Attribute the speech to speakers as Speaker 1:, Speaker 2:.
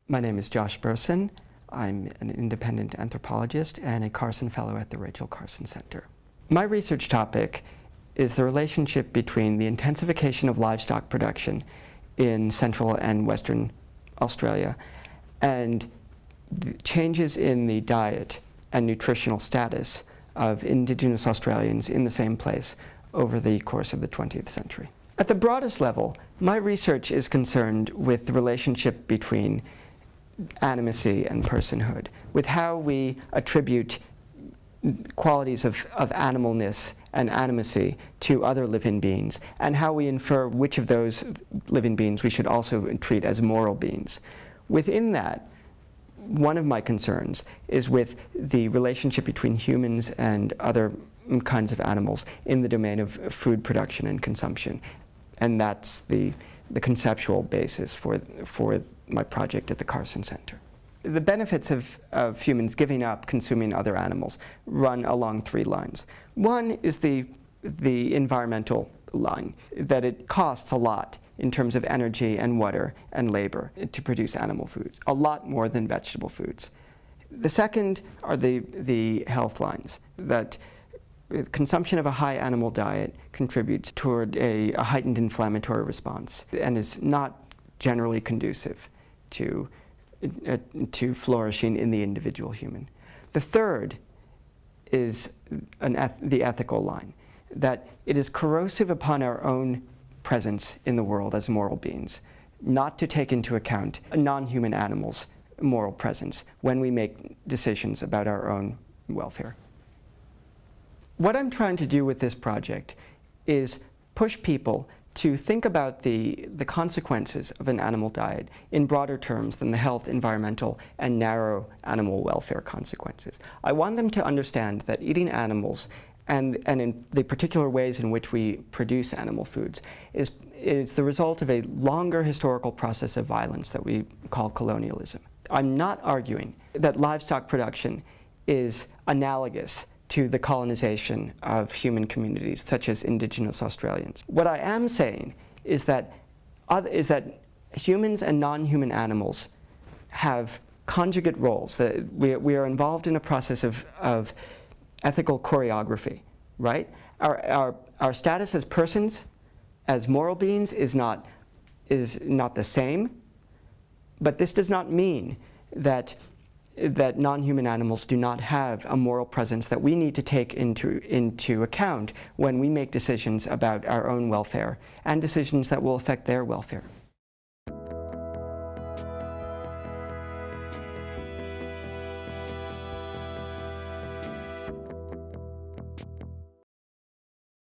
Speaker 1: My name is Josh Berson. I'm an independent anthropologist and a Carson Fellow at the Rachel Carson Center. My research topic is the relationship between the intensification of livestock production in Central and Western Australia and the changes in the diet and nutritional status of Indigenous Australians in the same place over the course of the 20th century. At the broadest level, my research is concerned with the relationship between animacy and personhood, with how we attribute qualities of animalness and animacy to other living beings, and how we infer which of those living beings we should also treat as moral beings. Within that, one of my concerns is with the relationship between humans and other kinds of animals in the domain of food production and consumption. And that's the conceptual basis for my project at the Carson Center. The benefits of humans giving up consuming other animals run along three lines. One is the environmental line, that it costs a lot in terms of energy and water and labor to produce animal foods, a lot more than vegetable foods. The second are the health lines, that consumption of a high animal diet contributes toward a heightened inflammatory response and is not generally conducive to flourishing in the individual human. The third is the ethical line, that it is corrosive upon our own presence in the world as moral beings, not to take into account a non-human animal's moral presence when we make decisions about our own welfare. What I'm trying to do with this project is push people to think about the consequences of an animal diet in broader terms than the health, environmental, and narrow animal welfare consequences. I want them to understand that eating animals and in the particular ways in which we produce animal foods is the result of a longer historical process of violence that we call colonialism. I'm not arguing that livestock production is analogous to the colonization of human communities, such as Indigenous Australians. What I am saying is that humans and non-human animals have conjugate roles, that we are involved in a process of ethical choreography, right? Our status as persons, as moral beings, is not the same, but this does not mean that non-human animals do not have a moral presence that we need to take into account when we make decisions about our own welfare and decisions that will affect their welfare.